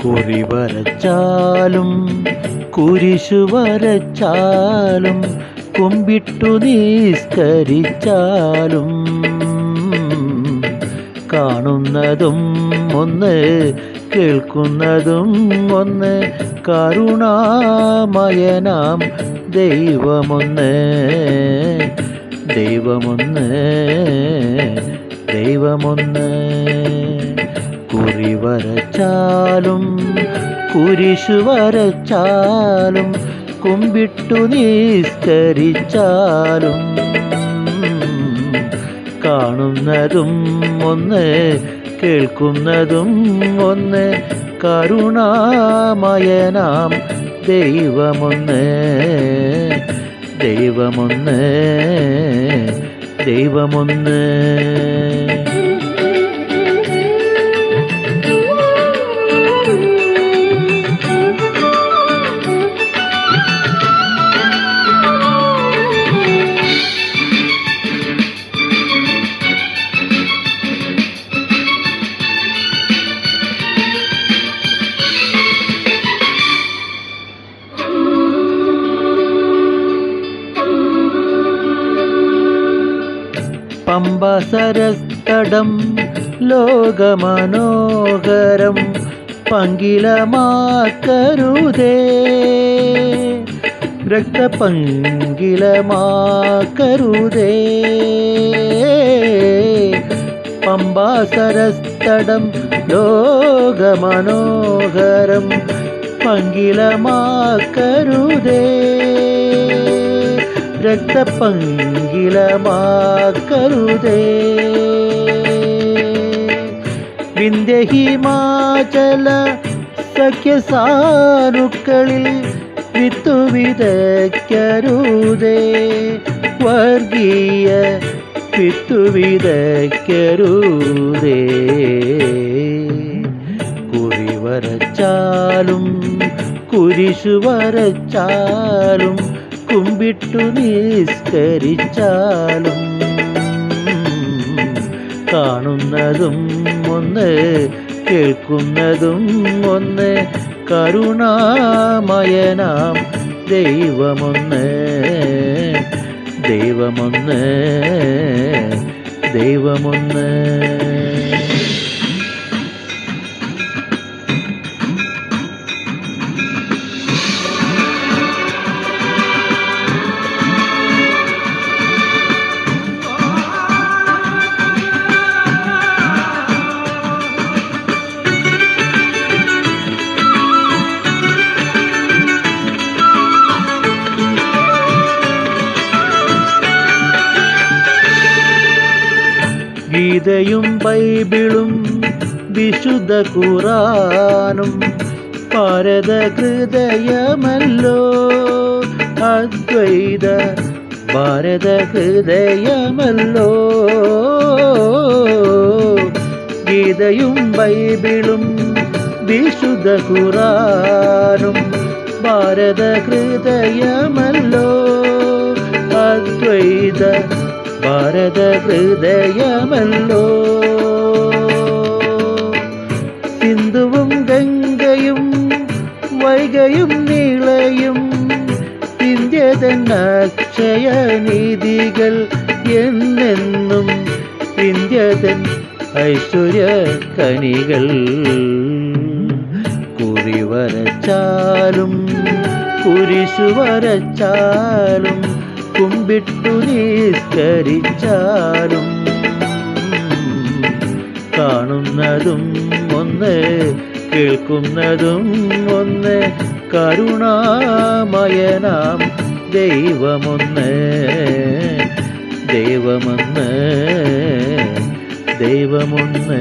കുറി വരച്ചാലും കുരിശു വരച്ചാലും കുമ്പിട്ടു നിസ്കരിച്ചാലും കാണുന്നതും ഒന്ന് കേൾക്കുന്നതും ഒന്ന് കരുണാമയനാം ദൈവമൊന്ന് ദൈവമൊന്ന് ദൈവമൊന്ന് കുറി വരച്ചാലും കുരിശു വരച്ചാലും കുമ്പിട്ടു നിസ്കരിച്ചാലും കാണുന്നതും ഒന്ന് കേൾക്കുന്നതും ഒന്ന് കരുണാമയനാം ദൈവമൊന്ന് ദൈവമൊന്ന് ദൈവമൊന്ന് പമ്പസരസ്തടം ലോകമനോഹരം പങ്കിലമാക്കരുതേ രക്തപങ്കിലമാക്കരുതേ പമ്പാസരസ്തടം ലോകമനോഹരം പങ്കിലമാക്കരുതേ രക്തപങ്കിലമാക്കരുതേ വിന്ധ്യഹിമാചല സഖ്യസാനുക്കളിൽ വിത്തു വിതയ്ക്കരുതേ വർഗീയ വിത്തു വിതയ്ക്കരുതേ കുറി വരച്ചാലും കുരിശു വരച്ചാലും കുമ്പിട്ടു നിസ്കരിച്ചാലും കാണുന്നതും ഒന്ന് കേൾക്കുന്നതും ഒന്ന് കരുണാമയനാം ദൈവമൊന്ന് ദൈവമൊന്ന് ദൈവമൊന്ന് ഗീതയും ബൈബിളും വിശുദ്ധ ഖുറാനും ഭാരത ഹൃദയമല്ലോ അദ്വൈത ഭാരത ഹൃദയമല്ലോ ഗീതയും ബൈബിളും വിശുദ്ധ ഖുറാനും ഭാരത ഹൃദയമല്ലോ അദ്വൈത ഭാരത ഹൃദയമല്ലോ സിന്ധുവും ഗംഗയും വൈഗയും നീളയും ഇന്ത്യതൻ അക്ഷയനിധികൾ എന്നെന്നും ഇന്ത്യതൻ ഐശ്വര്യ കനികൾ കുറി വരച്ചാലും കുരിശു വരച്ചാലും കുമ്പിട്ടു നിസ്കരിച്ചാലും കാണുന്നതും ഒന്ന് കേൾക്കുന്നതും ഒന്ന് കരുണാമയനാം ദൈവമൊന്ന് ദൈവമൊന്ന് ദൈവമൊന്ന്